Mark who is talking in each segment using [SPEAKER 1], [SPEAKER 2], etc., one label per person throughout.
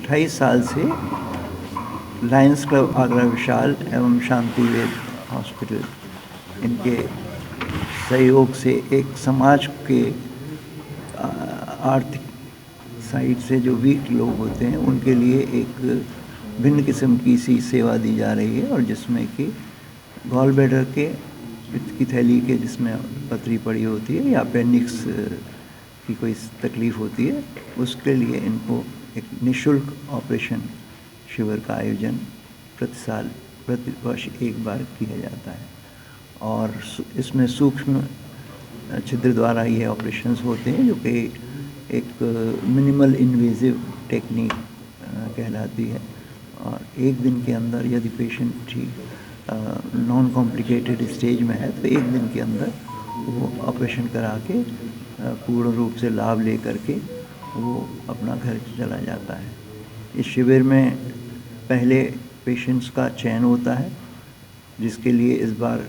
[SPEAKER 1] 28 साल से Lions club Agra विशाल एवं शांतिवेद हॉस्पिटल इनके सहयोग से एक समाज के आर्थिक साइड से जो वीक लोग होते हैं उनके लिए एक भिन्न किस्म की सी सेवा दी जा रही है, और जिसमें कि गॉल ब्लैडर के पित्त की थैली के जिसमें पथरी पड़ी होती है या अपेंडिक्स की कोई तकलीफ़ होती है, उसके लिए इनको एक निःशुल्क ऑपरेशन शिविर का आयोजन प्रति वर्ष एक बार किया जाता है। और इसमें सूक्ष्म छिद्र द्वारा ये ऑपरेशंस होते हैं, जो कि एक मिनिमल इन्वेजिव टेक्निक कहलाती है। और एक दिन के अंदर यदि पेशेंट ठीक नॉन कॉम्प्लिकेटेड स्टेज में है तो एक दिन के अंदर वो ऑपरेशन करा के पूर्ण रूप से लाभ ले करके वो अपना घर चला जाता है। इस शिविर में पहले पेशेंट्स का चयन होता है, जिसके लिए इस बार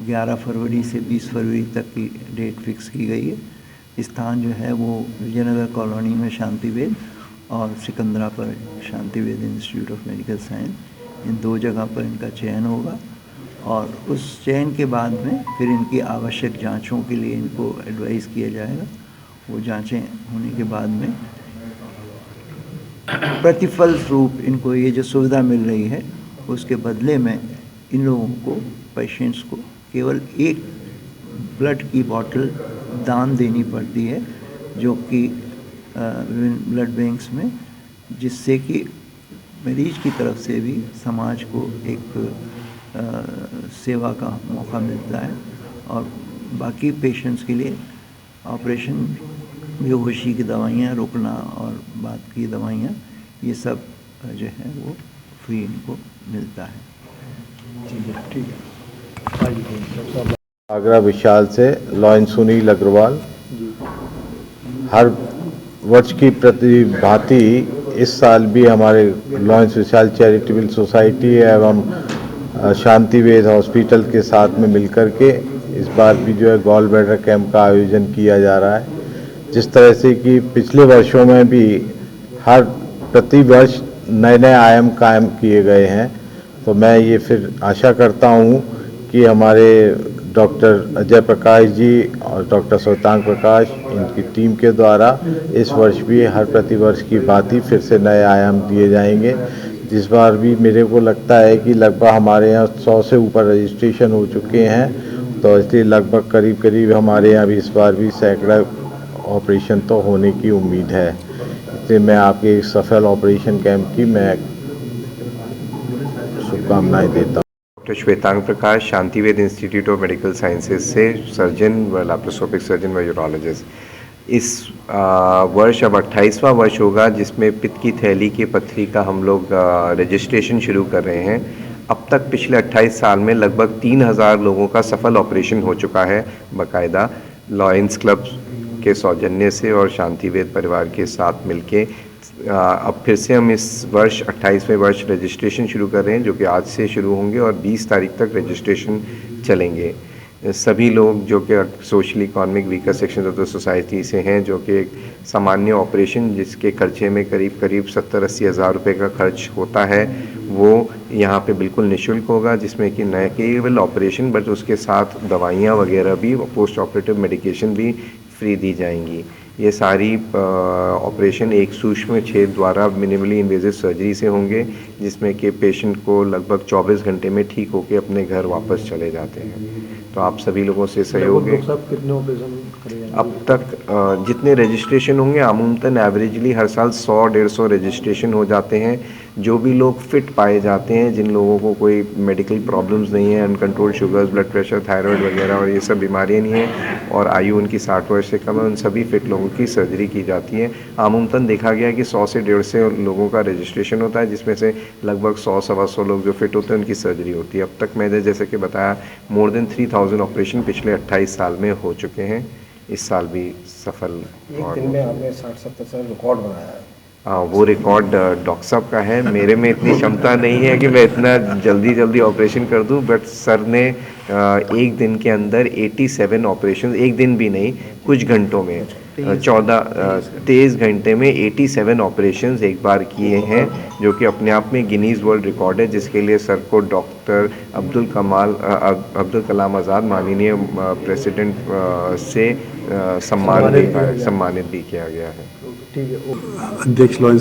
[SPEAKER 1] 11 फरवरी से 20 फरवरी तक की डेट फिक्स की गई है। स्थान जो है वो विजयनगर कॉलोनी में शांतिवेद और सिकंदरा पर शांतिवेद इंस्टीट्यूट ऑफ मेडिकल साइंस, इन दो जगह पर इनका चयन होगा। और उस चयन के बाद में फिर इनकी आवश्यक जांचों के लिए इनको एडवाइस किया जाएगा। वो जांचें होने के बाद में प्रतिफल स्वरूप इनको ये जो सुविधा मिल रही है उसके बदले में इन लोगों को, पेशेंट्स को, केवल एक ब्लड की बॉटल दान देनी पड़ती है, जो कि ब्लड बैंक्स में, जिससे कि मरीज की तरफ से भी समाज को एक सेवा का मौका मिलता है। और बाकी पेशेंट्स के लिए ऑपरेशन, बेहोशी की दवाइयाँ, रुकना और बात की दवाइयाँ, ये सब जो है वो फ्री इनको मिलता है।
[SPEAKER 2] ठीक है।
[SPEAKER 3] आगरा विशाल से लॉयन सुनील अग्रवाल। हर वर्ष की प्रतिभांति इस साल भी हमारे लॉयंस विशाल चैरिटेबल सोसाइटी एवं शांतिवेद हॉस्पिटल के साथ में मिलकर के इस बार भी जो है गॉल ब्लैडर कैंप का आयोजन किया जा रहा है। जिस तरह से कि पिछले वर्षों में भी हर प्रति वर्ष नए नए आयाम कायम किए गए हैं, तो मैं ये फिर आशा करता हूँ कि हमारे डॉक्टर अजय प्रकाश जी और डॉक्टर स्वतांग प्रकाश, इनकी टीम के द्वारा इस वर्ष भी हर प्रतिवर्ष की भांति फिर से नए आयाम दिए जाएंगे। जिस बार भी मेरे को लगता है कि लगभग हमारे यहाँ 100 से ऊपर रजिस्ट्रेशन हो चुके हैं, तो इसलिए लगभग करीब करीब हमारे यहाँ भी इस बार भी सैकड़ा ऑपरेशन तो होने की उम्मीद है। इसलिए मैं आपके सफल ऑपरेशन कैंप की मैं शुभकामनाएं देता हूँ।
[SPEAKER 4] Doctor Shwetang Prakash, Shantived institute of medical sciences से सर्जन व लैप्रोस्कोपिक सर्जन व यूरोलॉजिस्ट। इस वर्ष अब 28वां वर्ष होगा जिसमें पित्त की थैली की पथरी का हम लोग रजिस्ट्रेशन शुरू कर रहे हैं। अब तक पिछले 28 साल में लगभग 3000 लोगों का सफल ऑपरेशन हो चुका है, बाकायदा लॉयंस क्लब के सौजन्य से और शांतिवेद परिवार के साथ मिलके। अब फिर से हम इस वर्ष 28वें वर्ष रजिस्ट्रेशन शुरू कर रहे हैं, जो कि आज से शुरू होंगे और 20 तारीख तक रजिस्ट्रेशन चलेंगे। सभी लोग जो कि socially economic weaker section of the society से हैं, जो कि एक सामान्य ऑपरेशन जिसके खर्चे में करीब करीब 70-80 हज़ार रुपये का खर्च होता है, वो यहाँ पे बिल्कुल निःशुल्क होगा, जिसमें कि न केवल ऑपरेशन बट उसके साथ दवाइयाँ वगैरह भी, पोस्ट ऑपरेटिव मेडिकेशन भी फ्री दी जाएंगी। ये सारी ऑपरेशन एक सूक्ष्म छेद द्वारा मिनिमली इन्वेजिव सर्जरी से होंगे, जिसमें कि पेशेंट को लगभग 24 घंटे में ठीक होकर अपने घर वापस चले जाते हैं। तो आप सभी लोगों से सहयोग है।
[SPEAKER 2] कितने ऑपरेशन करेंगे
[SPEAKER 4] अब तक जितने रजिस्ट्रेशन होंगे, अमूमन एवरेजली हर साल 100-150 रजिस्ट्रेशन हो जाते हैं। जो भी लोग फिट पाए जाते हैं, जिन लोगों को कोई मेडिकल प्रॉब्लम्स नहीं है, uncontrolled sugars, blood pressure, thyroid वगैरह और ये सब बीमारियां नहीं हैं और आयु उनकी 60 वर्ष से कम है, उन सभी फिट लोगों की सर्जरी की जाती है। अमूमन देखा गया कि 100 से 150 लोगों का रजिस्ट्रेशन होता है, जिसमें से लगभग 100-125 लोग जो फिट होते हैं उनकी सर्जरी होती है। अब तक मैंने जैसे कि बताया, मोर देन 3000 ऑपरेशन पिछले 28 साल में हो चुके हैं। इस साल भी सफल।
[SPEAKER 2] एक दिन में आपने 60-70 साल रिकॉर्ड बनाया है।
[SPEAKER 4] वो रिकॉर्ड डॉक्टर साहब का है। मेरे में इतनी क्षमता नहीं है कि मैं इतना जल्दी ऑपरेशन कर दूं, बट सर ने एक दिन के अंदर 87 ऑपरेशन, एक दिन भी नहीं, कुछ घंटों में 23 घंटे में 87 ऑपरेशंस एक बार किए हैं, जो कि अपने आप में गिनीज़ वर्ल्ड रिकॉर्ड है, जिसके लिए सर को डॉक्टर अब्दुल कलाम आज़ाद माननीय प्रेसिडेंट से सम्मानित भी किया गया है।
[SPEAKER 2] ठीक है।
[SPEAKER 5] अध्यक्ष लॉयंस